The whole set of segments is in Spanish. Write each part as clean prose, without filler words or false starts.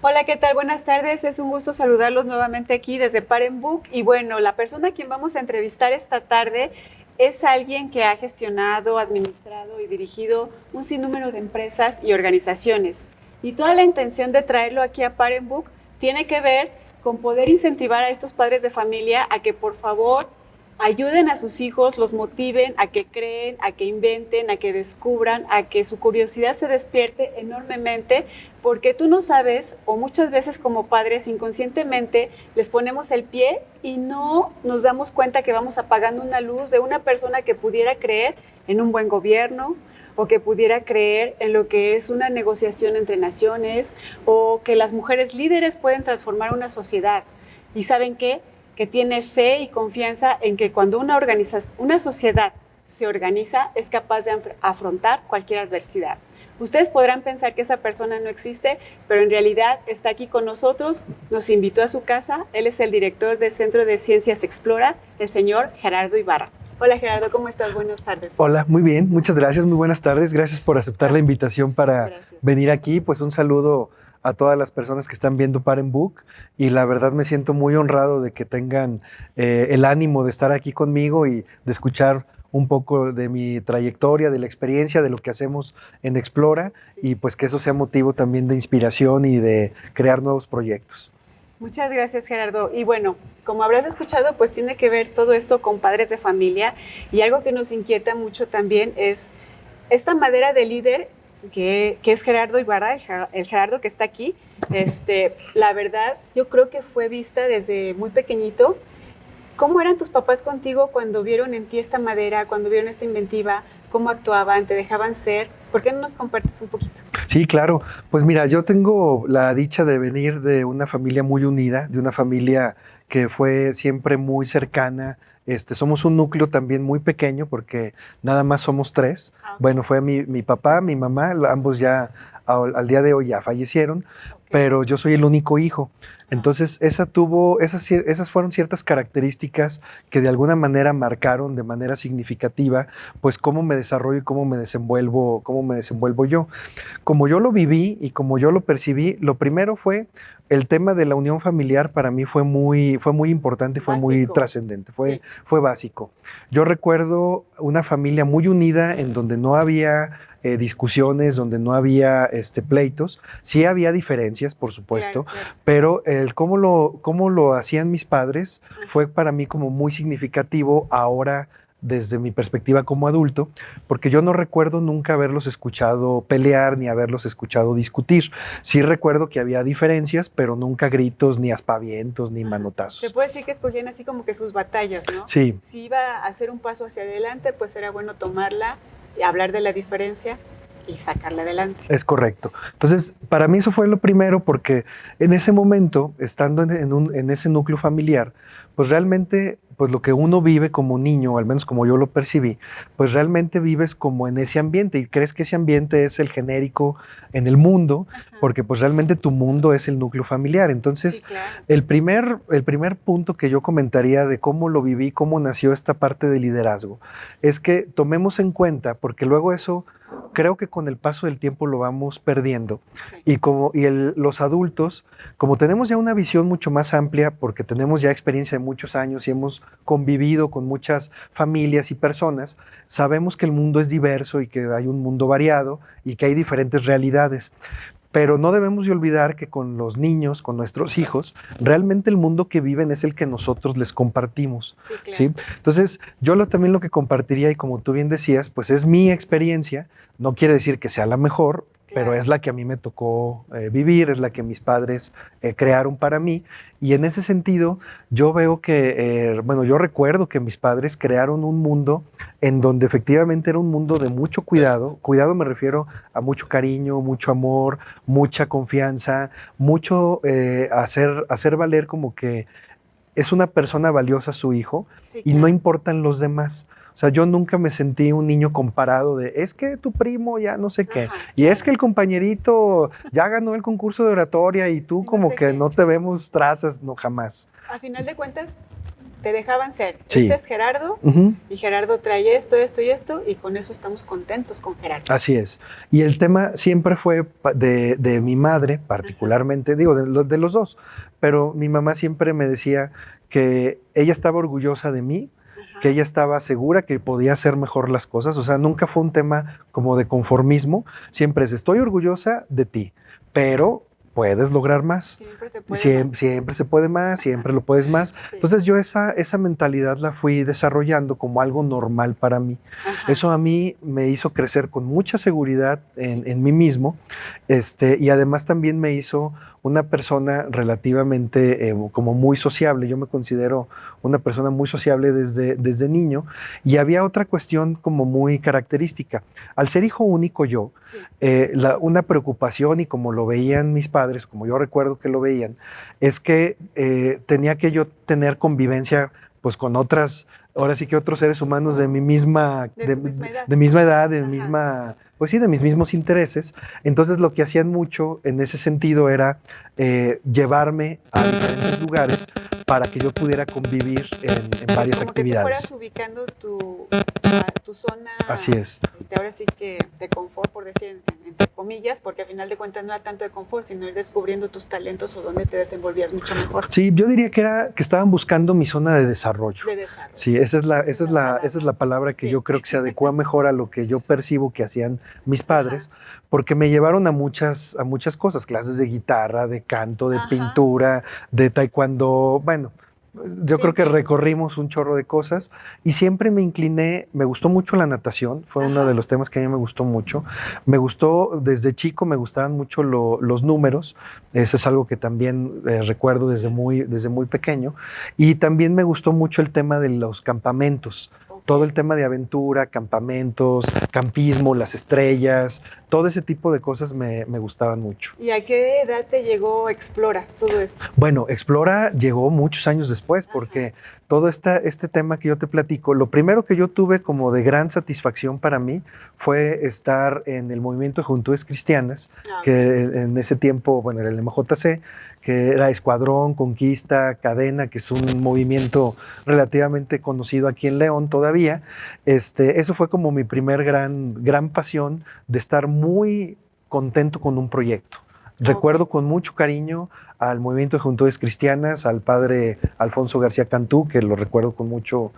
Hola, ¿qué tal? Buenas tardes. Es un gusto saludarlos nuevamente aquí desde Parent Book. Y bueno, la persona a quien vamos a entrevistar esta tarde es alguien que ha gestionado, administrado y dirigido un sinnúmero de empresas y organizaciones. Y toda la intención de traerlo aquí a Parent Book tiene que ver con poder incentivar a estos padres de familia a que por favor ayuden a sus hijos, los motiven a que creen, a que inventen, a que descubran, a que su curiosidad se despierte enormemente, porque tú no sabes, o muchas veces como padres inconscientemente les ponemos el pie y no nos damos cuenta que vamos apagando una luz de una persona que pudiera creer en un buen gobierno, o que pudiera creer en lo que es una negociación entre naciones, o que las mujeres líderes pueden transformar una sociedad. ¿Y saben qué? Que tiene fe y confianza en que cuando una sociedad se organiza, es capaz de afrontar cualquier adversidad. Ustedes podrán pensar que esa persona no existe, pero en realidad está aquí con nosotros, nos invitó a su casa. Él es el director del Centro de Ciencias Explora, el señor Gerardo Ibarra. Hola Gerardo, ¿cómo estás? Buenas tardes. Hola, muy bien, muchas gracias, muy buenas tardes. Gracias por aceptar la invitación para Gracias. venir aquí. Pues un saludo a todas las personas que están viendo Parent Book y la verdad me siento muy honrado de que tengan el ánimo de estar aquí conmigo y de escuchar un poco de mi trayectoria, de la experiencia, de lo que hacemos en Explora y pues que eso sea motivo también de inspiración y de crear nuevos proyectos. Muchas gracias, Gerardo. Y bueno, como habrás escuchado, pues tiene que ver todo esto con padres de familia, y algo que nos inquieta mucho también es esta madera de líder que es Gerardo Ibarra, el Gerardo que está aquí. La verdad, yo creo que fue vista desde muy pequeñito. ¿Cómo eran tus papás contigo cuando vieron en ti esta madera, cuando vieron esta inventiva? ¿Cómo actuaban? ¿Te dejaban ser? ¿Por qué no nos compartes un poquito? Sí, claro. Pues mira, yo tengo la dicha de venir de una familia muy unida, de una familia que fue siempre muy cercana. Somos un núcleo también muy pequeño porque nada más somos tres. Bueno, fue mi papá, mi mamá, ambos ya al día de hoy ya fallecieron, pero yo soy el único hijo. Entonces, esas fueron ciertas características que de alguna manera marcaron de manera significativa, pues cómo me desarrollo y cómo me desenvuelvo yo. Como yo lo viví y como yo lo percibí, lo primero fue el tema de la unión familiar. Para mí fue muy importante, fue muy trascendente, fue básico. Yo recuerdo una familia muy unida en donde no había discusiones, donde no había pleitos. Sí había diferencias, por supuesto, Claro. pero el cómo lo hacían mis padres fue para mí como muy significativo ahora desde mi perspectiva como adulto, porque yo no recuerdo nunca haberlos escuchado pelear ni haberlos escuchado discutir. Sí recuerdo que había diferencias, pero nunca gritos, ni aspavientos, ni manotazos. Se puede decir que escogían así como que sus batallas, ¿no? Sí. Si iba a hacer un paso hacia adelante, pues era bueno tomarla y hablar de la diferencia y sacarla adelante. Es correcto. Entonces, para mí eso fue lo primero, porque en ese momento, estando en ese núcleo familiar, pues realmente, pues lo que uno vive como niño, o al menos como yo lo percibí, pues realmente vives como en ese ambiente y crees que ese ambiente es el genérico en el mundo, porque pues realmente tu mundo es el núcleo familiar. Entonces, sí, claro. el primer punto que yo comentaría de cómo lo viví, cómo nació esta parte de liderazgo, es que tomemos en cuenta, porque luego eso creo que con el paso del tiempo lo vamos perdiendo. Sí. Los adultos, como tenemos ya una visión mucho más amplia, porque tenemos ya experiencia de muchos años y hemos convivido con muchas familias y personas, sabemos que el mundo es diverso y que hay un mundo variado y que hay diferentes realidades. Pero no debemos de olvidar que con los niños, con nuestros hijos, realmente el mundo que viven es el que nosotros les compartimos. Sí, claro. ¿Sí? Entonces, también lo que compartiría, y como tú bien decías, pues es mi experiencia. No quiere decir que sea la mejor, pero es la que a mí me tocó vivir, es la que mis padres crearon para mí. Y en ese sentido, yo veo que, yo recuerdo que mis padres crearon un mundo en donde efectivamente era un mundo de mucho cuidado. Cuidado me refiero a mucho cariño, mucho amor, mucha confianza, mucho hacer valer como que es una persona valiosa su hijo, sí, y claro, no importan los demás. O sea, yo nunca me sentí un niño comparado de, es que tu primo ya no sé qué, ajá, y es que el compañerito ya ganó el concurso de oratoria y tú como que no te vemos trazas, no, jamás. A final de cuentas, te dejaban ser. Sí. Este es Gerardo, y Gerardo trae esto, esto y esto, y con eso estamos contentos con Gerardo. Así es. Y el tema siempre fue de mi madre, particularmente, digo, de los dos, pero mi mamá siempre me decía que ella estaba orgullosa de mí, que ella estaba segura que podía hacer mejor las cosas. O sea, nunca fue un tema como de conformismo. Siempre es, estoy orgullosa de ti, pero puedes lograr más. Siempre se puede más. Siempre se puede más, siempre lo puedes más. Sí. Entonces yo esa mentalidad la fui desarrollando como algo normal para mí. Ajá. Eso a mí me hizo crecer con mucha seguridad en mí mismo, y además también me hizo una persona relativamente como muy sociable. Yo me considero una persona muy sociable desde niño, y había otra cuestión como muy característica. Al ser hijo único yo, sí. Una preocupación, y como lo veían mis padres, como yo recuerdo que lo veían, es que tenía que yo tener convivencia pues con otras, ahora sí que otros seres humanos de mi misma, de misma edad, de misma, pues sí, de mis mismos intereses. Entonces lo que hacían mucho en ese sentido era llevarme a diferentes lugares para que yo pudiera convivir en varias como actividades. Que tú fueras ubicando tu zona. Así es. Ahora sí que de confort, por decir entre comillas, porque al final de cuentas no era tanto de confort, sino ir descubriendo tus talentos o dónde te desenvolvías mucho mejor. Sí, yo diría que estaban buscando mi zona de desarrollo. De desarrollo. Sí, esa es la palabra que sí. Yo creo que se adecua mejor a lo que yo percibo que hacían mis padres, ajá. Porque me llevaron a muchas cosas, clases de guitarra, de canto, de ajá. Pintura, de taekwondo, bueno. Yo sí, creo que recorrimos un chorro de cosas, y siempre me incliné, me gustó mucho la natación, fue ajá. Uno de los temas que a mí me gustó mucho. Me gustó, desde chico me gustaban mucho los números, eso es algo que también recuerdo desde muy pequeño, y también me gustó mucho el tema de los campamentos. Todo el tema de aventura, campamentos, campismo, las estrellas, todo ese tipo de cosas me gustaban mucho. ¿Y a qué edad te llegó Explora todo esto? Bueno, Explora llegó muchos años después, porque todo este tema que yo te platico, lo primero que yo tuve como de gran satisfacción para mí fue estar en el movimiento de Juventudes Cristianas, que en ese tiempo, bueno, era el MJC, que era Escuadrón, Conquista, Cadena, que es un movimiento relativamente conocido aquí en León todavía. Eso fue como mi primer gran pasión de estar muy contento con un proyecto. Recuerdo con mucho cariño al movimiento de Juventudes Cristianas, al padre Alfonso García Cantú, que lo recuerdo con mucho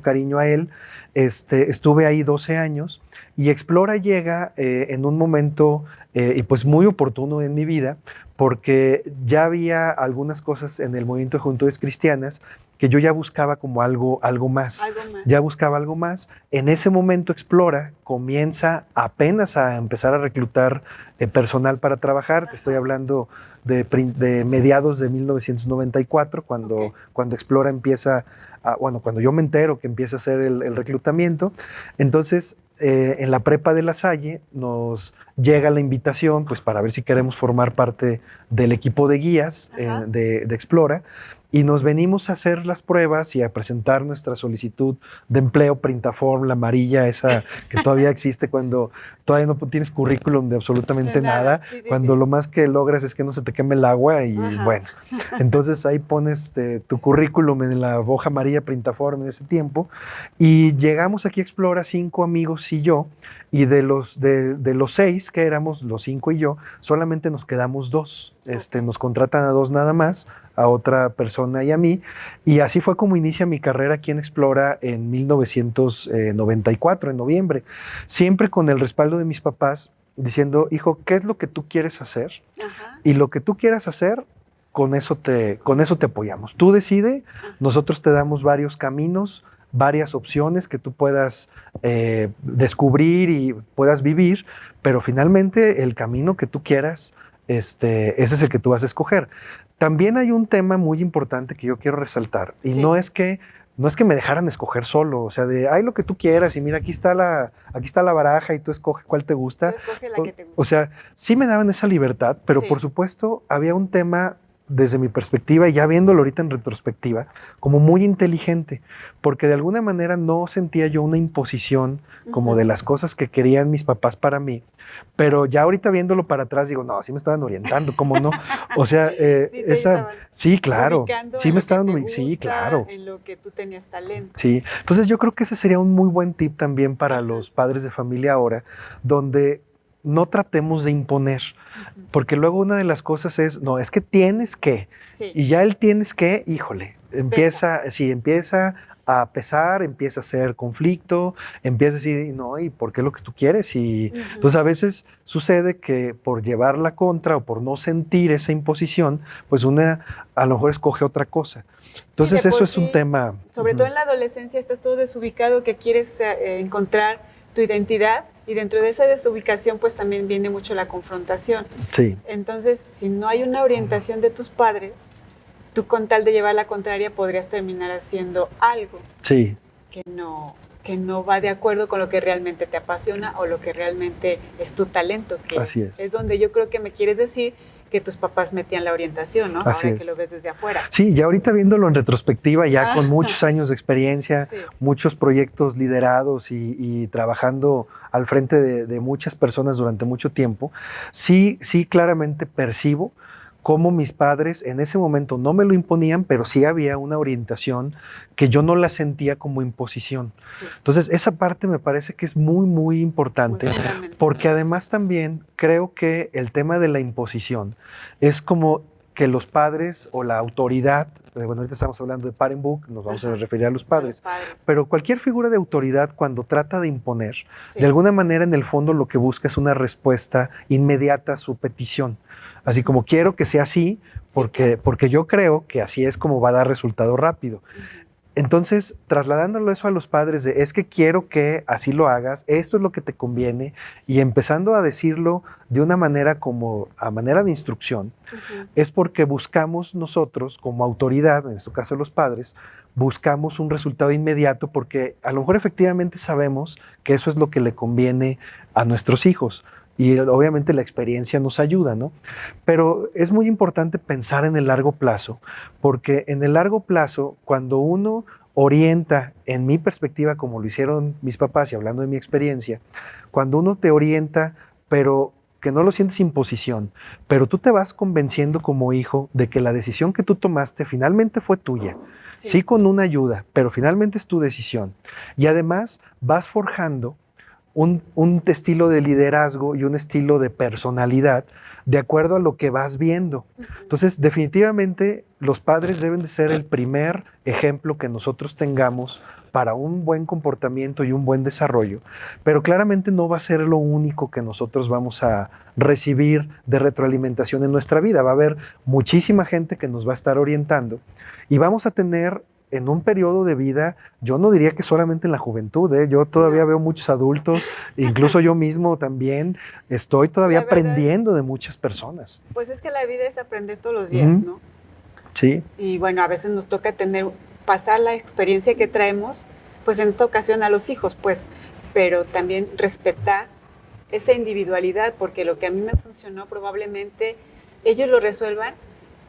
cariño a él. Estuve ahí 12 años, y Explora llega en un momento y pues muy oportuno en mi vida, porque ya había algunas cosas en el movimiento de Juventudes Cristianas que yo ya buscaba como algo más. Ya buscaba algo más. En ese momento Explora comienza apenas a empezar a reclutar personal para trabajar. Te estoy hablando de mediados de 1994, cuando Explora empieza, cuando yo me entero que empieza a hacer el reclutamiento. Entonces, en la prepa de La Salle nos llega la invitación pues para ver si queremos formar parte del equipo de guías de Explora, y nos venimos a hacer las pruebas y a presentar nuestra solicitud de empleo Printaform, la amarilla esa que todavía existe cuando todavía no tienes currículum de absolutamente nada, sí, cuando lo más que logras es que no se te queme el agua, y bueno, entonces ahí pones tu currículum en la hoja amarilla Printaform en ese tiempo, y llegamos aquí a Explora 5 amigos y yo, y de los 6 que éramos, los 5 y yo, solamente nos quedamos 2. Nos contratan a 2 nada más, a otra persona y a mí, y así fue como inicia mi carrera aquí en Explora en 1994, en noviembre, siempre con el respaldo de mis papás, diciendo, hijo, ¿qué es lo que tú quieres hacer? Y lo que tú quieras hacer, con eso te apoyamos. Tú decide, nosotros te damos varios caminos, varias opciones que tú puedas descubrir y puedas vivir, pero finalmente el camino que tú quieras, ese es el que tú vas a escoger. También hay un tema muy importante que yo quiero resaltar, y no es que me dejaran escoger solo, o sea, ay, lo que tú quieras, y mira, aquí está la baraja y tú escoge cuál te gusta. Tú escoge la que te gusta. O sea, sí me daban esa libertad, pero por supuesto había un tema desde mi perspectiva, y ya viéndolo ahorita en retrospectiva, como muy inteligente, porque de alguna manera no sentía yo una imposición como de las cosas que querían mis papás para mí, pero ya ahorita viéndolo para atrás digo, no, sí me estaban orientando, ¿cómo no? O sea, sí, claro, sí me estaban ubicando, sí, claro. En lo que tú tenías talento. Sí, entonces yo creo que ese sería un muy buen tip también para los padres de familia ahora, donde no tratemos de imponer, porque luego una de las cosas es, no, es que tienes que, y ya el tienes que, híjole, empieza a pesar, empieza a ser conflicto, empieza a decir, no, ¿y por qué lo que tú quieres? Y entonces a veces sucede que por llevar la contra o por no sentir esa imposición, pues una a lo mejor escoge otra cosa. Entonces eso es un tema. Sobre todo en la adolescencia estás todo desubicado, que quieres encontrar tu identidad, y dentro de esa desubicación pues también viene mucho la confrontación. Sí. Entonces, si no hay una orientación de tus padres, tú con tal de llevar la contraria podrías terminar haciendo algo que no va de acuerdo con lo que realmente te apasiona o lo que realmente es tu talento. Que Así es. Es donde yo creo que me quieres decir que tus papás metían la orientación, ¿no? Así Ahora es. que lo ves desde afuera. Sí, ya ahorita viéndolo en retrospectiva, ya con muchos años de experiencia, muchos proyectos liderados y trabajando al frente de muchas personas durante mucho tiempo, sí claramente percibo cómo mis padres en ese momento no me lo imponían, pero sí había una orientación que yo no la sentía como imposición. Entonces, esa parte me parece que es muy, muy importante, porque además también creo que el tema de la imposición es como que los padres o la autoridad, bueno, ahorita estamos hablando de Parent Book, nos vamos a referir a los padres, pero cualquier figura de autoridad cuando trata de imponer, de alguna manera en el fondo lo que busca es una respuesta inmediata a su petición. Así como quiero que sea así, porque yo creo que así es como va a dar resultado rápido. Entonces, trasladándolo eso a los padres de es que quiero que así lo hagas, esto es lo que te conviene, y empezando a decirlo de una manera como a manera de instrucción, es porque buscamos nosotros como autoridad, en este caso los padres, buscamos un resultado inmediato porque a lo mejor efectivamente sabemos que eso es lo que le conviene a nuestros hijos. Y obviamente la experiencia nos ayuda, ¿no? Pero es muy importante pensar en el largo plazo, porque en el largo plazo, cuando uno orienta, en mi perspectiva, como lo hicieron mis papás y hablando de mi experiencia, cuando uno te orienta, pero que no lo sientes imposición, pero tú te vas convenciendo como hijo de que la decisión que tú tomaste finalmente fue tuya. Sí, con una ayuda, pero finalmente es tu decisión. Y además vas forjando un estilo de liderazgo y un estilo de personalidad de acuerdo a lo que vas viendo. Entonces, definitivamente, los padres deben de ser el primer ejemplo que nosotros tengamos para un buen comportamiento y un buen desarrollo, pero claramente no va a ser lo único que nosotros vamos a recibir de retroalimentación en nuestra vida. Va a haber muchísima gente que nos va a estar orientando y vamos a tener en un periodo de vida, yo no diría que solamente en la juventud, yo todavía veo muchos adultos, incluso yo mismo también estoy todavía aprendiendo de muchas personas. Pues es que la vida es aprender todos los días, ¿no? Sí. Y bueno, a veces nos toca pasar la experiencia que traemos, pues en esta ocasión a los hijos, pues, pero también respetar esa individualidad, porque lo que a mí me funcionó probablemente ellos lo resuelvan.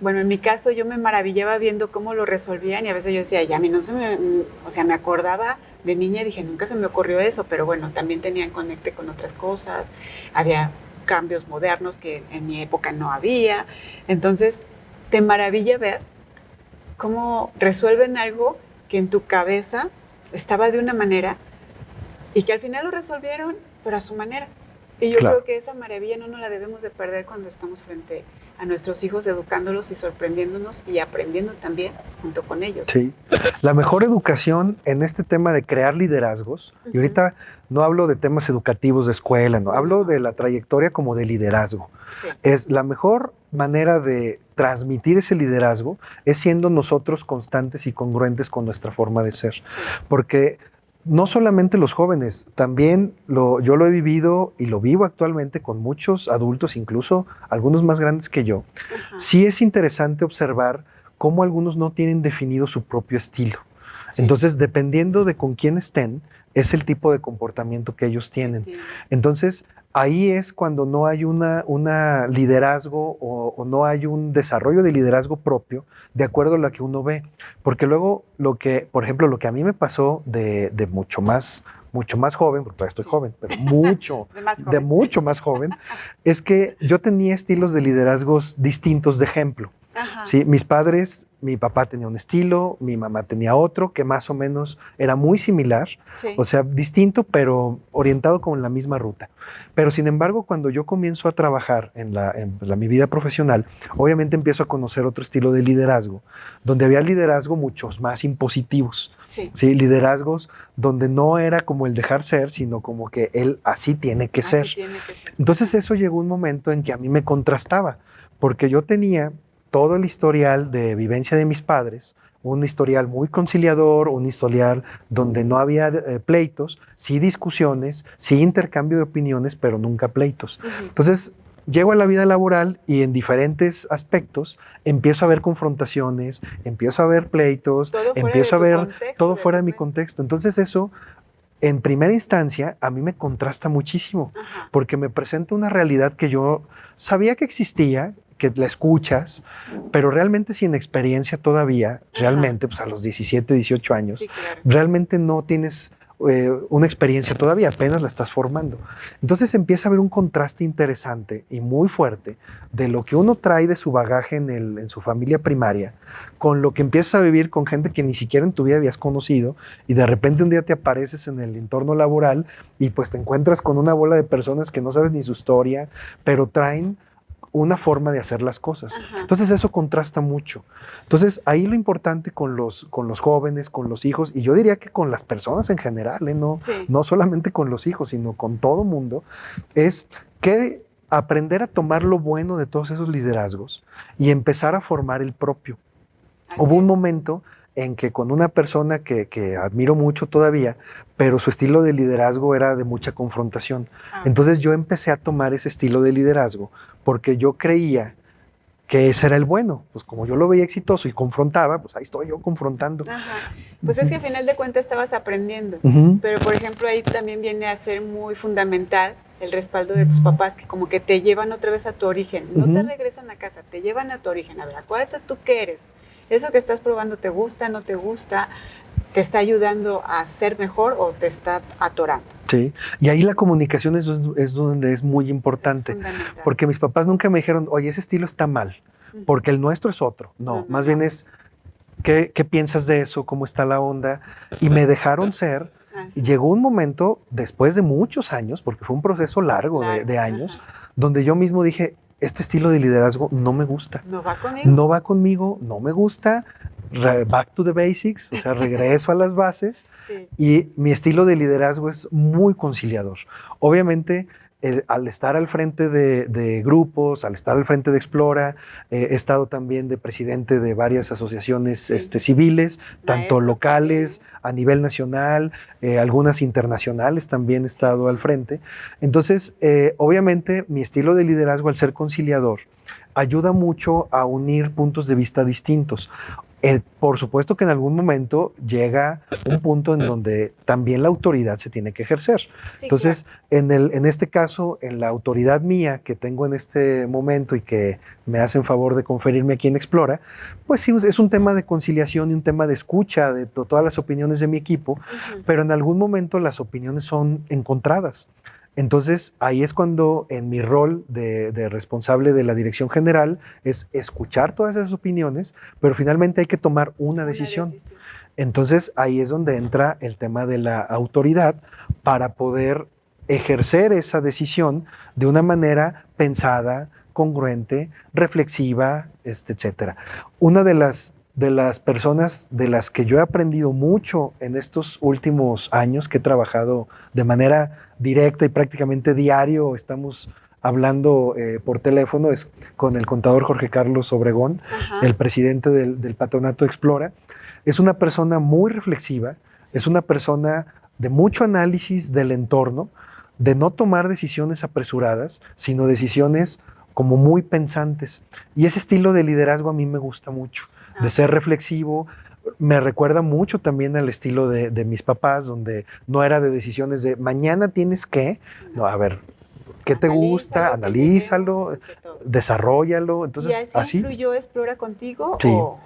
Bueno, en mi caso yo me maravillaba viendo cómo lo resolvían y a veces yo decía, ya a mí no se me, o sea, me acordaba de niña y dije, nunca se me ocurrió eso, pero bueno, también tenían conecte con otras cosas, había cambios modernos que en mi época no había, entonces te maravilla ver cómo resuelven algo que en tu cabeza estaba de una manera y que al final lo resolvieron, pero a su manera. Y yo creo que esa maravilla no nos la debemos de perder cuando estamos frente a nuestros hijos, educándolos y sorprendiéndonos y aprendiendo también junto con ellos. Sí, la mejor educación en este tema de crear liderazgos, y ahorita no hablo de temas educativos de escuela, no, hablo de la trayectoria como de liderazgo. Es la mejor manera de transmitir ese liderazgo es siendo nosotros constantes y congruentes con nuestra forma de ser. Porque no solamente los jóvenes, también yo lo he vivido y lo vivo actualmente con muchos adultos, incluso algunos más grandes que yo. Sí es interesante observar cómo algunos no tienen definido su propio estilo. Entonces, dependiendo de con quién estén, es el tipo de comportamiento que ellos tienen. Entiendo. Entonces, ahí es cuando no hay una liderazgo o no hay un desarrollo de liderazgo propio de acuerdo a lo que uno ve. Porque luego, por ejemplo, lo que a mí me pasó de mucho más joven, porque todavía estoy Sí. joven, pero mucho, De más de joven. mucho más joven, es que yo tenía estilos de liderazgos distintos de ejemplo. Ajá. Sí, mis padres, mi papá tenía un estilo, mi mamá tenía otro, que más o menos era muy similar, Sí. o sea, distinto, pero orientado con la misma ruta. Pero sin embargo, cuando yo comienzo a trabajar en mi vida profesional, obviamente empiezo a conocer otro estilo de liderazgo, donde había liderazgo muchos más impositivos. Sí. Sí, liderazgos donde no era como el dejar ser, sino como que él así tiene que ser. Así tiene que ser. Entonces eso llegó un momento en que a mí me contrastaba, porque yo tenía todo el historial de vivencia de mis padres, un historial muy conciliador, un historial donde no había pleitos, sí discusiones, sí intercambio de opiniones, pero nunca pleitos. Ujú. Entonces llego a la vida laboral y en diferentes aspectos empiezo a ver confrontaciones, empiezo a ver pleitos, Todo fuera empiezo a de tu ver contexto, todo de fuera de tu mi mente. contexto. Entonces eso, en primera instancia, a mí me contrasta muchísimo, Ajá. porque me presenta una realidad que yo sabía que existía, que la escuchas, pero realmente sin experiencia todavía, realmente, pues a los 17, 18 años, Sí, claro. realmente no tienes una experiencia todavía, apenas la estás formando. Entonces empieza a haber un contraste interesante y muy fuerte de lo que uno trae de su bagaje en su familia primaria, con lo que empiezas a vivir con gente que ni siquiera en tu vida habías conocido, y de repente un día te apareces en el entorno laboral y pues te encuentras con una bola de personas que no sabes ni su historia, pero traen una forma de hacer las cosas. Ajá. Entonces eso contrasta mucho. Entonces ahí lo importante con los jóvenes, con los hijos, y yo diría que con las personas en general, no, Sí. no solamente con los hijos, sino con todo mundo, es que aprender a tomar lo bueno de todos esos liderazgos y empezar a formar el propio. Así Hubo un es. momento en que con una persona que admiro mucho todavía, pero su estilo de liderazgo era de mucha confrontación. Ah. Entonces yo empecé a tomar ese estilo de liderazgo porque yo creía que ese era el bueno. Pues como yo lo veía exitoso y confrontaba, pues ahí estoy yo confrontando. Ajá. Pues es que al final de cuentas estabas aprendiendo. Ujú. Pero, por ejemplo, ahí también viene a ser muy fundamental el respaldo de tus papás, que como que te llevan otra vez a tu origen. No te Ujú. regresan a casa, te llevan a tu origen. A ver, acuérdate tú qué eres. Eso que estás probando, ¿te gusta, no te gusta? ¿Te está ayudando a ser mejor o te está atorando? Sí, y ahí la comunicación es donde es muy importante, Es fundamental. porque mis papás nunca me dijeron, oye, ese estilo está mal, Ujú. porque el nuestro es otro. No, No, más no. bien es, ¿qué piensas de eso? ¿Cómo está la onda? Y me dejaron ser. Ajá. Y llegó un momento, después de muchos años, porque fue un proceso largo de años, Ajá. donde yo mismo dije, este estilo de liderazgo no me gusta. ¿No va conmigo? No va conmigo, no me gusta. Back to the basics, o sea, regreso a las bases. Sí. Y mi estilo de liderazgo es muy conciliador. Obviamente, al estar al frente de grupos, al estar al frente de Explora, he estado también de presidente de varias asociaciones Sí. Civiles, tanto Maestro locales, también. a nivel nacional, algunas internacionales también he estado al frente. Entonces, obviamente, mi estilo de liderazgo, al ser conciliador, ayuda mucho a unir puntos de vista distintos. Por supuesto que en algún momento llega un punto en donde también la autoridad se tiene que ejercer. Sí, Entonces, en este caso, en la autoridad mía que tengo en este momento y que me hacen favor de conferirme aquí en Explora, pues sí, es un tema de conciliación y un tema de escucha de todas las opiniones de mi equipo, Ujú. pero en algún momento las opiniones son encontradas. Entonces, ahí es cuando en mi rol de responsable de la dirección general es escuchar todas esas opiniones, pero finalmente hay que tomar una decisión. Entonces, ahí es donde entra el tema de la autoridad para poder ejercer esa decisión de una manera pensada, congruente, reflexiva, etcétera. Una de las personas de las que yo he aprendido mucho en estos últimos años, que he trabajado de manera directa y prácticamente diario, estamos hablando por teléfono, es con el contador Jorge Carlos Obregón, Ajá. el presidente del Patronato Explora. Es una persona muy reflexiva, Sí. es una persona de mucho análisis del entorno, de no tomar decisiones apresuradas, sino decisiones como muy pensantes. Y ese estilo de liderazgo a mí me gusta mucho, de ser reflexivo, Me recuerda mucho también al estilo de mis papás, donde no era de decisiones de mañana tienes que, no, a ver, ¿qué te gusta? Analízalo, que lleguemos Analízalo, y que todo. desarróllalo. ¿Y Entonces, así así, influyó Explora contigo sí. o?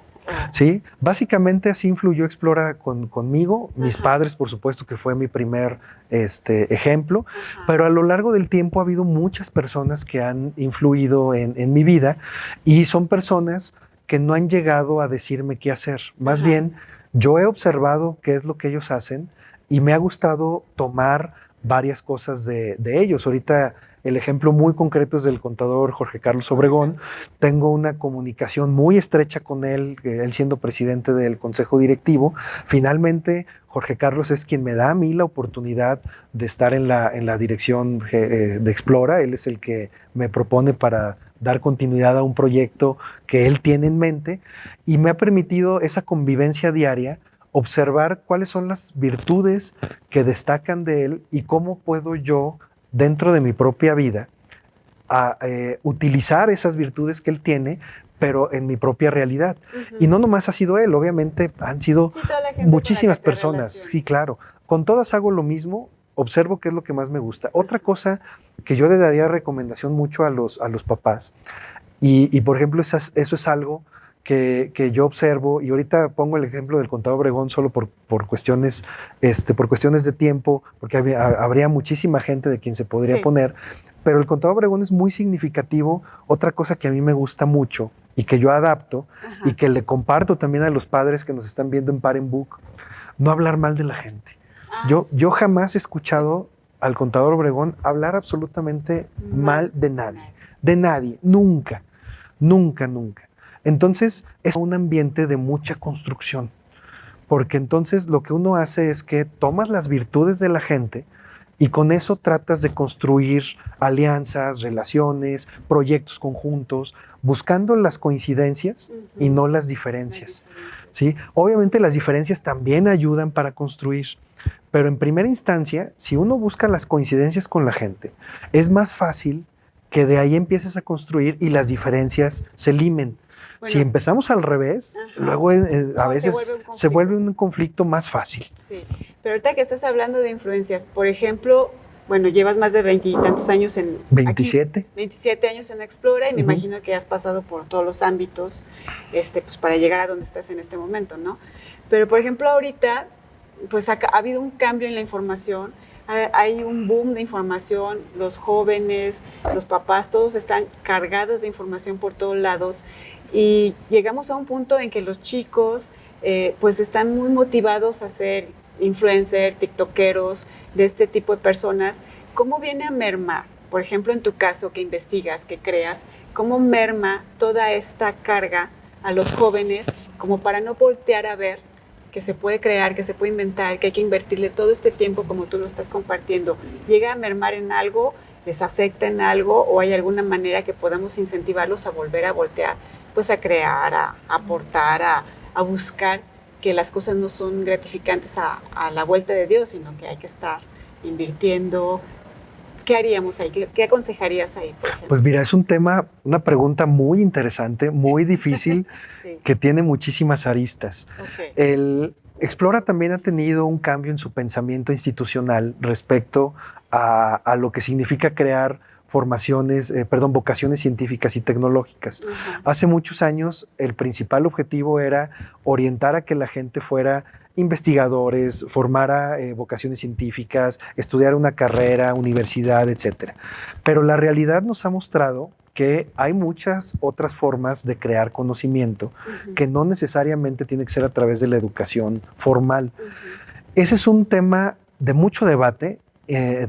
Sí, básicamente así influyó Explora conmigo, mis Ajá, padres, por supuesto, que fue mi primer ejemplo, ajá, pero a lo largo del tiempo ha habido muchas personas que han influido en mi vida y son personas que no han llegado a decirme qué hacer. Más ajá. bien, yo he observado qué es lo que ellos hacen y me ha gustado tomar varias cosas de ellos. Ahorita el ejemplo muy concreto es del contador Jorge Carlos Jorge Obregón. Carlos Obregón. Tengo una comunicación muy estrecha con él, él siendo presidente del Consejo Directivo. Finalmente, Jorge Carlos es quien me da a mí la oportunidad de estar en la dirección de Explora. Él es el que me propone para dar continuidad a un proyecto que él tiene en mente y me ha permitido esa convivencia diaria, observar cuáles son las virtudes que destacan de él y cómo puedo yo, dentro de mi propia vida, utilizar esas virtudes que él tiene, pero en mi propia realidad. Y Ujú. no nomás ha sido él, obviamente han sido Sí, toda la gente con la que muchísimas te personas, sí, relacionas. claro. Con todas hago lo mismo, observo qué es lo que más me gusta. Otra cosa que yo le daría recomendación mucho a los papás, y por ejemplo, eso es algo que yo observo, y ahorita pongo el ejemplo del contador Obregón solo por cuestiones de tiempo, porque habría muchísima gente de quien se podría Sí. poner, pero el contador Obregón es muy significativo. Otra cosa que a mí me gusta mucho y que yo adapto y Ajá. que le comparto también a los padres que nos están viendo en Par en Book, no hablar mal de la gente. Ah, Yo sí. jamás he escuchado al contador Obregón hablar absolutamente Mal mal de nadie. de nadie, nunca. Nunca, nunca. Entonces es un ambiente de mucha construcción, porque entonces lo que uno hace es que tomas las virtudes de la gente y con eso tratas de construir alianzas, relaciones, proyectos conjuntos, buscando las coincidencias y Ujú. no las Las diferencias. diferencias. ¿Sí? Obviamente las diferencias también ayudan para construir, pero en primera instancia, si uno busca las coincidencias con la gente, es más fácil que de ahí empieces a construir y las diferencias se limen. Si Bueno, empezamos al revés, ajá. luego a No, se vuelve veces un se vuelve conflicto. un conflicto más fácil. Sí, pero ahorita que estás hablando de influencias, por ejemplo, bueno, llevas más de veintitantos años en aquí, 27. 27 años en Explora y me Ujú. imagino que has pasado por todos los ámbitos, pues para llegar a donde estás en este momento, ¿no? Pero por ejemplo, ahorita, pues ha habido un cambio en la información, hay un boom de información, los jóvenes, los papás, todos están cargados de información por todos lados y llegamos a un punto en que los chicos pues están muy motivados a ser influencer, tiktokeros, de este tipo de personas. ¿Cómo viene a mermar? Por ejemplo, en tu caso que investigas, que creas, ¿cómo merma toda esta carga a los jóvenes como para no voltear a ver que se puede crear, que se puede inventar, que hay que invertirle todo este tiempo como tú lo estás compartiendo? ¿Llega a mermar en algo? ¿Les afecta en algo? ¿O hay alguna manera que podamos incentivarlos a volver a voltear? Pues a crear, a aportar, a buscar que las cosas no son gratificantes a la vuelta de Dios, sino que hay que estar invirtiendo. ¿Qué haríamos ahí? ¿Qué aconsejarías ahí, por ejemplo? Pues mira, es un tema, una pregunta muy interesante, muy difícil, Sí. que tiene muchísimas aristas. Ok. El Explora también ha tenido un cambio en su pensamiento institucional respecto a lo que significa crear vocaciones científicas y tecnológicas. Ajá. Hace muchos años el principal objetivo era orientar a que la gente fuera investigadores, formara vocaciones científicas, estudiara una carrera, universidad, etcétera. Pero la realidad nos ha mostrado que hay muchas otras formas de crear conocimiento que no necesariamente tiene que ser a través de la educación formal. Ese es un tema de mucho debate,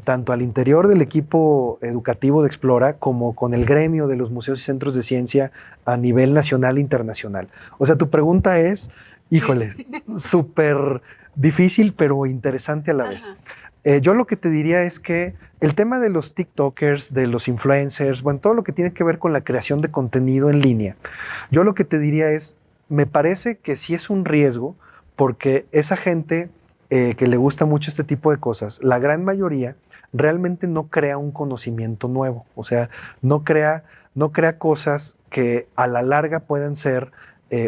tanto al interior del equipo educativo de Explora como con el gremio de los museos y centros de ciencia a nivel nacional e internacional. O sea, tu pregunta es, híjoles, súper difícil, pero interesante a la vez. Ajá. Yo lo que te diría es que el tema de los TikTokers, de los influencers, bueno, todo lo que tiene que ver con la creación de contenido en línea, yo lo que te diría es, me parece que sí es un riesgo porque esa gente que le gusta mucho este tipo de cosas, la gran mayoría realmente no crea un conocimiento nuevo, o sea, no crea cosas que a la larga puedan ser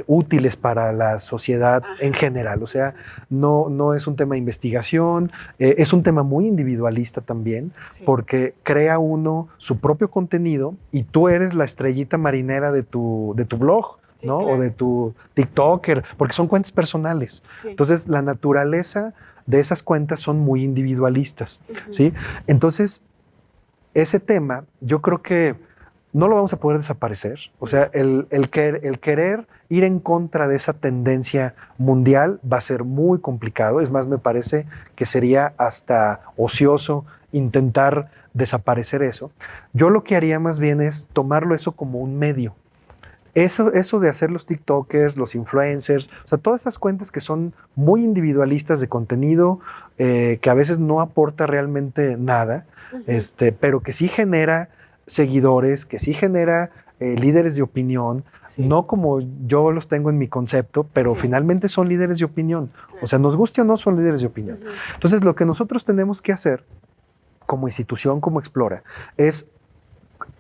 útiles para la sociedad en general. O sea, no es un tema de investigación, es un tema muy individualista también, porque crea uno su propio contenido y tú eres la estrellita marinera de tu blog, ¿no? Claro. O de tu TikToker, porque son cuentas personales. Entonces, la naturaleza de esas cuentas son muy individualistas, ¿sí? Entonces, ese tema, yo creo que no lo vamos a poder desaparecer. O sea, el querer ir en contra de esa tendencia mundial va a ser muy complicado. Es más, me parece que sería hasta ocioso intentar desaparecer eso. Yo lo que haría más bien es tomarlo eso como un medio. Eso de hacer los TikTokers, los influencers, o sea, todas esas cuentas que son muy individualistas de contenido, que a veces no aporta realmente nada, pero que sí genera seguidores, que sí genera líderes de opinión, no como yo los tengo en mi concepto, pero finalmente son líderes de opinión. O sea, nos guste o no, son líderes de opinión. Entonces, lo que nosotros tenemos que hacer como institución, como Explora, es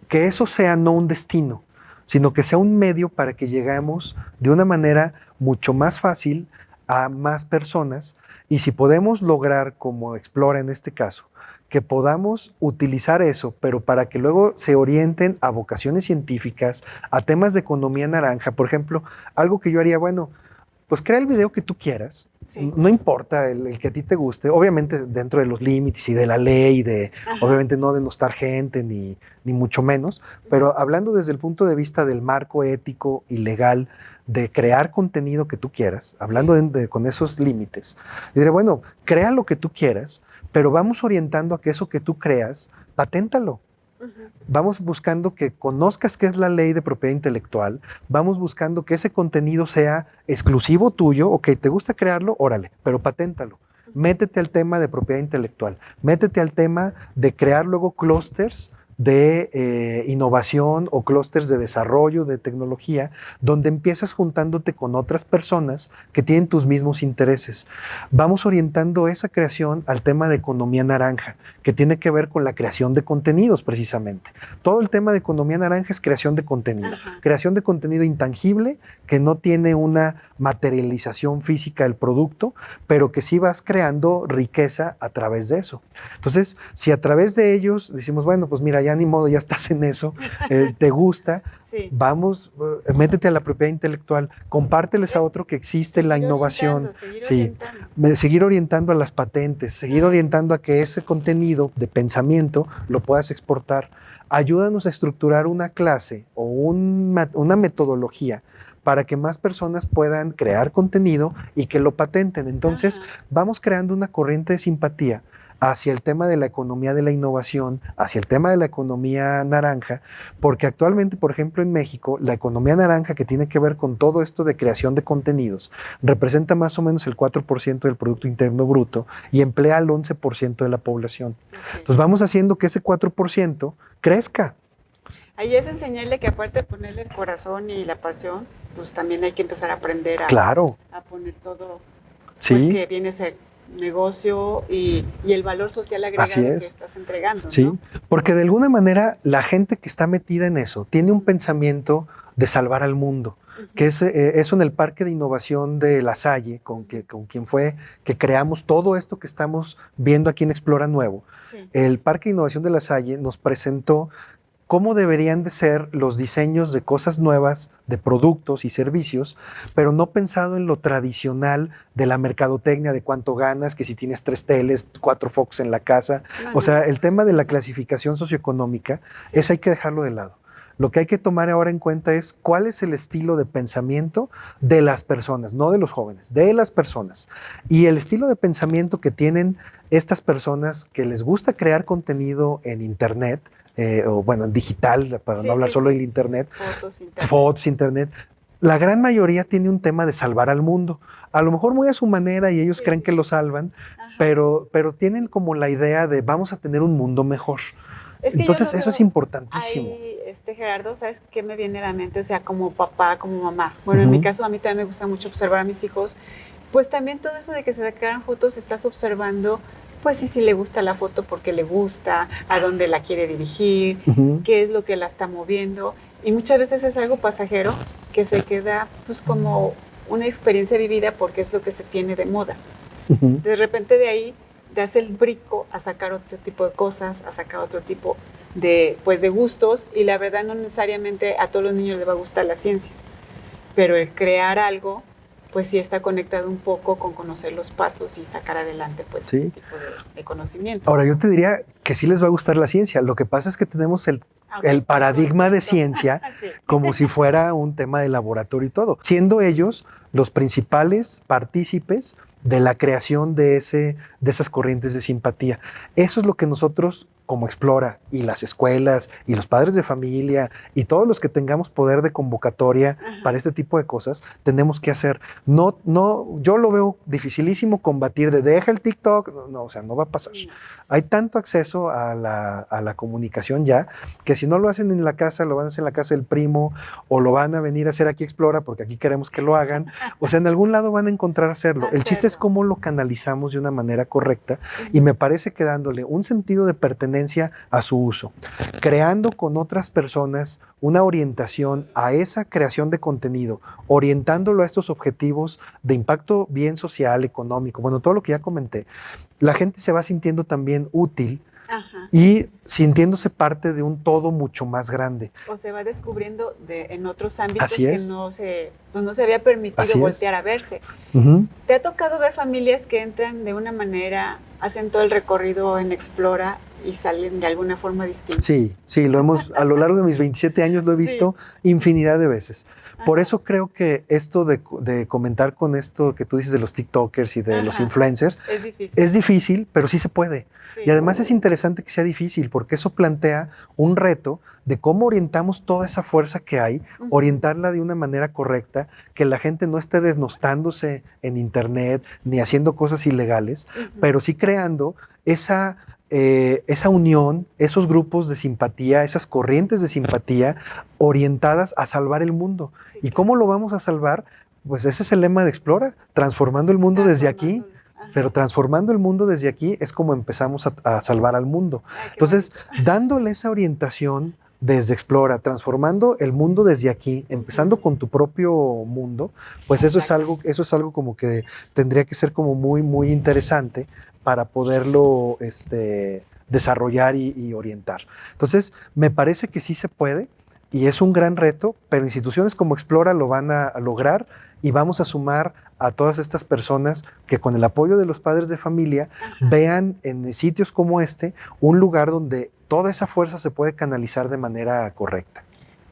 que eso sea no un destino, sino que sea un medio para que lleguemos de una manera mucho más fácil a más personas. Y si podemos lograr, como Explora en este caso, que podamos utilizar eso, pero para que luego se orienten a vocaciones científicas, a temas de economía naranja, por ejemplo, algo que yo haría, bueno, pues crea el video que tú quieras, no importa el que a ti te guste, obviamente dentro de los límites y de la ley, obviamente no denostar gente ni mucho menos, pero hablando desde el punto de vista del marco ético y legal de crear contenido que tú quieras, hablando con esos límites, y diré, bueno, crea lo que tú quieras, pero vamos orientando a que eso que tú creas, paténtalo. Vamos buscando que conozcas qué es la ley de propiedad intelectual, vamos buscando que ese contenido sea exclusivo tuyo, o que te gusta crearlo, órale, pero paténtalo. Métete al tema de propiedad intelectual, métete al tema de crear luego clústeres de innovación o clústeres de desarrollo de tecnología, donde empiezas juntándote con otras personas que tienen tus mismos intereses. Vamos orientando esa creación al tema de economía naranja, que tiene que ver con la creación de contenidos precisamente. Todo el tema de economía naranja es creación de contenido intangible, que no tiene una materialización física del producto, pero que sí vas creando riqueza a través de eso. Entonces, si a través de ellos decimos, bueno, pues mira, ya ni modo, ya estás en eso, te gusta, vamos, métete a la propiedad intelectual, compárteles a otro que existe la innovación, seguir orientando a las patentes, seguir orientando a que ese contenido de pensamiento lo puedas exportar. Ayúdanos a estructurar una clase o una metodología para que más personas puedan crear contenido y que lo patenten. Entonces, vamos creando una corriente de simpatía hacia el tema de la economía de la innovación, hacia el tema de la economía naranja, porque actualmente, por ejemplo, en México, la economía naranja, que tiene que ver con todo esto de creación de contenidos, representa más o menos el 4% del Producto Interno Bruto y emplea al 11% de la población. Entonces vamos haciendo que ese 4% crezca. Ahí es enseñarle que aparte de ponerle el corazón y la pasión, pues también hay que empezar a aprender a poner todo, pues, que viene a ser negocio y el valor social agregado que estás entregando. Sí, porque de alguna manera la gente que está metida en eso tiene un pensamiento de salvar al mundo, que es eso en el Parque de Innovación de La Salle, con quien fue que creamos todo esto que estamos viendo aquí en Explora Nuevo. El Parque de Innovación de La Salle nos presentó cómo deberían de ser los diseños de cosas nuevas, de productos y servicios, pero no pensado en lo tradicional de la mercadotecnia, de cuánto ganas, que si tienes 3 teles, 4 focos en la casa. O sea, el tema de la clasificación socioeconómica, ese hay que dejarlo de lado. Lo que hay que tomar ahora en cuenta es cuál es el estilo de pensamiento de las personas, no de los jóvenes, de las personas. Y el estilo de pensamiento que tienen estas personas que les gusta crear contenido en Internet, o bueno, en digital, para no hablar solo del Internet, fotos, Internet, la gran mayoría tiene un tema de salvar al mundo. A lo mejor muy a su manera y ellos creen que lo salvan, pero tienen como la idea de vamos a tener un mundo mejor. Entonces eso es importantísimo. Ahí, Gerardo, ¿sabes qué me viene a la mente? O sea, como papá, como mamá. Bueno, en mi caso a mí también me gusta mucho observar a mis hijos. Pues también todo eso de que se sacaran fotos, estás observando pues sí, si le gusta la foto porque le gusta, a dónde la quiere dirigir, qué es lo que la está moviendo. Y muchas veces es algo pasajero, que se queda pues como una experiencia vivida porque es lo que se tiene de moda. De repente de ahí das el brinco a sacar otro tipo de cosas, a sacar otro tipo de, pues, de gustos, y la verdad no necesariamente a todos los niños les va a gustar la ciencia, pero el crear algo pues sí está conectado un poco con conocer los pasos y sacar adelante pues sí, ese tipo de conocimiento. Ahora yo te diría que sí les va a gustar la ciencia, lo que pasa es que tenemos el paradigma de ciencia sí, como si fuera un tema de laboratorio y todo, siendo ellos los principales partícipes de la creación de esas corrientes de simpatía. Eso es lo que nosotros como Explora y las escuelas y los padres de familia y todos los que tengamos poder de convocatoria para este tipo de cosas, tenemos que hacer. No, yo lo veo dificilísimo combatir de deja el TikTok, no, o sea, no va a pasar. Hay tanto acceso a la comunicación ya, que si no lo hacen en la casa, lo van a hacer en la casa del primo, o lo van a venir a hacer aquí Explora, porque aquí queremos que lo hagan. O sea, en algún lado van a encontrar hacerlo. El chiste es cómo lo canalizamos de una manera correcta, y me parece que dándole un sentido de pertenencia a su uso, creando con otras personas una orientación a esa creación de contenido, orientándolo a estos objetivos de impacto bien social, económico, bueno, todo lo que ya comenté, la gente se va sintiendo también útil. Ajá. Y sintiéndose parte de un todo mucho más grande. O se va descubriendo en otros ámbitos que no se había permitido voltear a verse. ¿Te ha tocado ver familias que entran de una manera, hacen todo el recorrido en Explora y salen de alguna forma distinta? Sí, lo hemos, a lo largo de mis 27 años lo he visto infinidad de veces. Por eso creo que esto de comentar con esto que tú dices de los TikTokers y de los influencers es difícil, pero sí se puede. Sí. Y además es interesante que sea difícil porque eso plantea un reto de cómo orientamos toda esa fuerza que hay, orientarla de una manera correcta, que la gente no esté desnostándose en internet ni haciendo cosas ilegales, pero sí creando esa unión, esos grupos de simpatía, esas corrientes de simpatía orientadas a salvar el mundo. Sí, ¿y cómo lo vamos a salvar? Pues ese es el lema de Explora, transformando el mundo desde aquí. Pero transformando el mundo desde aquí es como empezamos a salvar al mundo. Entonces, dándole esa orientación desde Explora, transformando el mundo desde aquí, empezando con tu propio mundo, pues eso es algo como que tendría que ser como muy, muy interesante para poderlo desarrollar y orientar. Entonces, me parece que sí se puede y es un gran reto, pero instituciones como Explora lo van a lograr y vamos a sumar a todas estas personas que con el apoyo de los padres de familia vean en sitios como este un lugar donde toda esa fuerza se puede canalizar de manera correcta.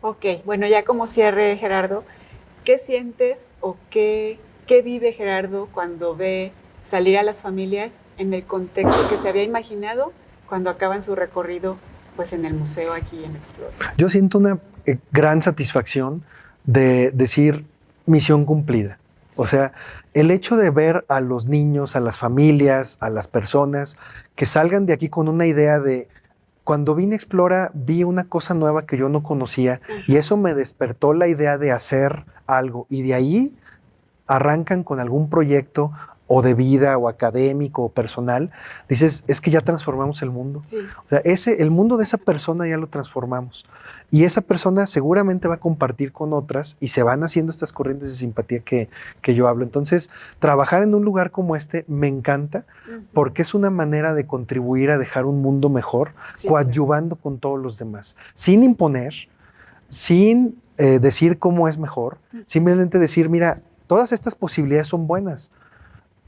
Ok, bueno, ya como cierre, Gerardo, ¿qué sientes o qué vive Gerardo cuando ve salir a las familias en el contexto que se había imaginado cuando acaban su recorrido pues en el museo aquí en Explora? Yo siento una gran satisfacción de decir misión cumplida. Sí. O sea, el hecho de ver a los niños, a las familias, a las personas que salgan de aquí con una idea de cuando vine a Explora vi una cosa nueva que yo no conocía y eso me despertó la idea de hacer algo y de ahí arrancan con algún proyecto o de vida o académico o personal, dices, es que ya transformamos el mundo. Sí. O sea, el mundo de esa persona ya lo transformamos. Y esa persona seguramente va a compartir con otras y se van haciendo estas corrientes de simpatía que yo hablo. Entonces, trabajar en un lugar como este me encanta porque es una manera de contribuir a dejar un mundo mejor, coadyuvando con todos los demás, sin imponer, sin decir cómo es mejor, simplemente decir, mira, todas estas posibilidades son buenas.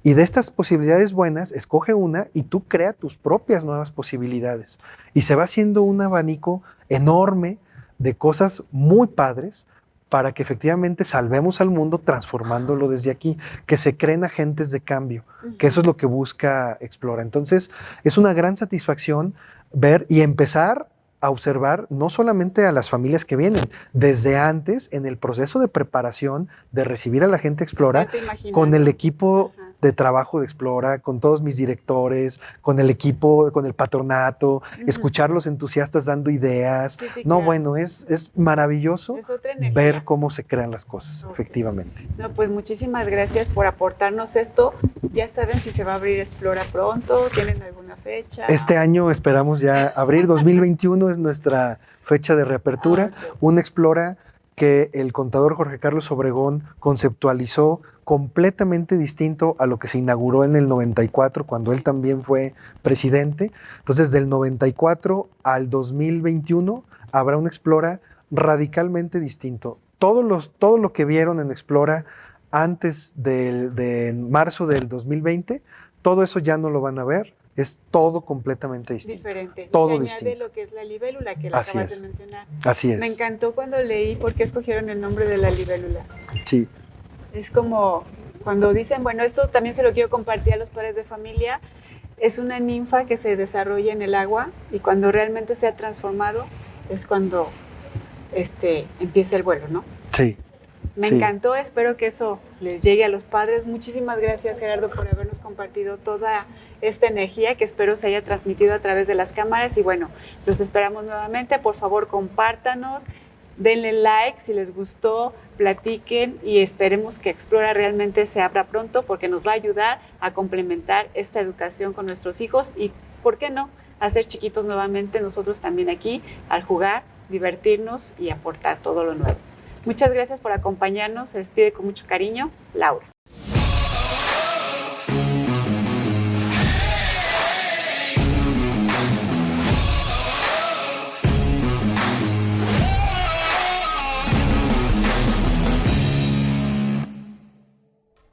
Y de estas posibilidades buenas, escoge una y tú crea tus propias nuevas posibilidades. Y se va haciendo un abanico enorme de cosas muy padres para que efectivamente salvemos al mundo transformándolo desde aquí, que se creen agentes de cambio, que eso es lo que busca Explora. Entonces, es una gran satisfacción ver y empezar a observar no solamente a las familias que vienen, desde antes, en el proceso de preparación de recibir a la gente Explora, con el equipo de trabajo de Explora, con todos mis directores, con el equipo, con el patronato, escuchar los entusiastas dando ideas. Sí, no, claro. Bueno, es maravilloso ver cómo se crean las cosas, efectivamente. No, pues muchísimas gracias por aportarnos esto. Ya saben si se va a abrir Explora pronto, ¿tienen alguna fecha? Este año esperamos ya abrir, 2021 es nuestra fecha de reapertura, un Explora que el contador Jorge Carlos Obregón conceptualizó completamente distinto a lo que se inauguró en el 94, cuando él también fue presidente. Entonces, del 94 al 2021 habrá un Explora radicalmente distinto. Todo lo que vieron en Explora antes de marzo del 2020, todo eso ya no lo van a ver. Es todo completamente distinto. Diferente. Todo se añade distinto. lo que es la libélula, que la Así acabas es. de mencionar. Así es. Me encantó cuando leí por qué escogieron el nombre de la libélula. Sí. Es como cuando dicen, bueno, esto también se lo quiero compartir a los padres de familia, es una ninfa que se desarrolla en el agua y cuando realmente se ha transformado es cuando empieza el vuelo, ¿no? Sí. Me encantó, espero que eso les llegue a los padres. Muchísimas gracias, Gerardo, por habernos compartido toda esta energía que espero se haya transmitido a través de las cámaras. Y bueno, los esperamos nuevamente. Por favor, compártanos, denle like si les gustó, platiquen y esperemos que Explora realmente se abra pronto porque nos va a ayudar a complementar esta educación con nuestros hijos y, ¿por qué no?, hacer chiquitos nuevamente nosotros también aquí al jugar, divertirnos y aportar todo lo nuevo. Muchas gracias por acompañarnos. Se despide con mucho cariño, Laura.